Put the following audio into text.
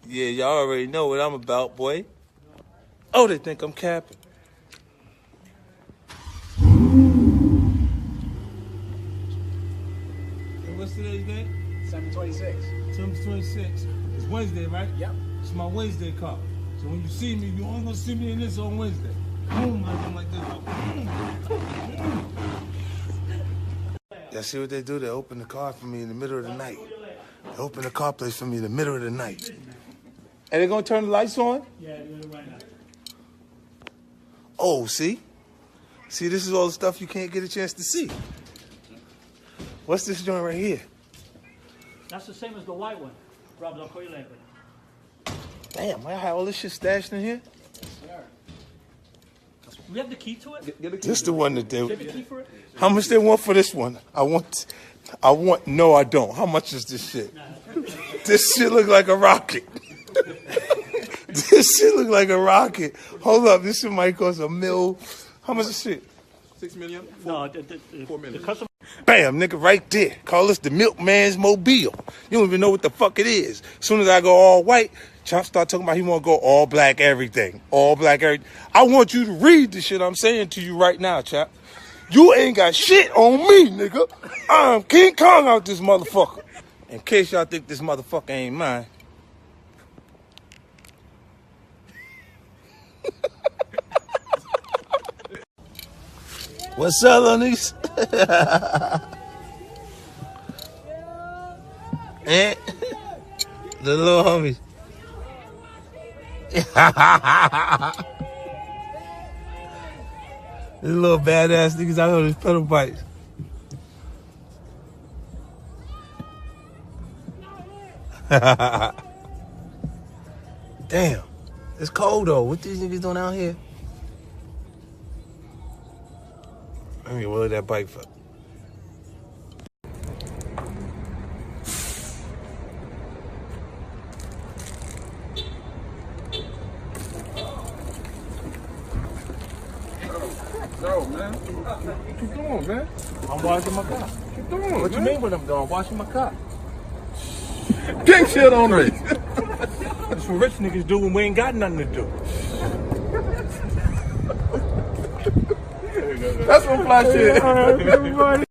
Yeah, y'all already know what I'm about, boy. Oh, they think I'm capping. Hey, what's today's date? 7/26. 7/26. It's Wednesday, right? Yep. It's my Wednesday car. So when you see me, you only gonna see me in this on Wednesday. Boom, I'm like this. Y'all see what they do? They open the car for me in the middle of the night. They open the car place for me in the middle of the night. And they gonna turn the lights on? Yeah, they're doing it right now. Oh, see? See, this is all the stuff you can't get a chance to see. What's this joint right here? That's the same as the white one. Rob, I'll call you later. Damn, I have all this shit stashed in here? We have the key to it? This the one that they... Do you have the key for it? How much they want for this one? No, I don't. How much is this shit? This shit look like a rocket. This shit look like a rocket. Hold up, this shit might cost $1 million. How much is shit? 6 million? No, 4 million. the customer. Bam, nigga, right there. Call this the milkman's mobile. You don't even know what the fuck it is. As soon as I go all white, Chop start talking about he want to go all black everything. All black everything. I want you to read the shit I'm saying to you right now, Chop. You ain't got shit on me, nigga. I'm King Kong out this motherfucker. In case y'all think this motherfucker ain't mine. What's up, Lonnies? Eh? The little homies. These little badass niggas out on these pedal bikes. Damn. It's cold though. What these niggas doing out here? I mean, what that bike for? No, man. What you doing, man? I'm washing my car. What you doing, What you mean what I'm doing? I'm washing my car. Gang shit on me. That's what rich niggas do when we ain't got nothing to do. That's some fly shit.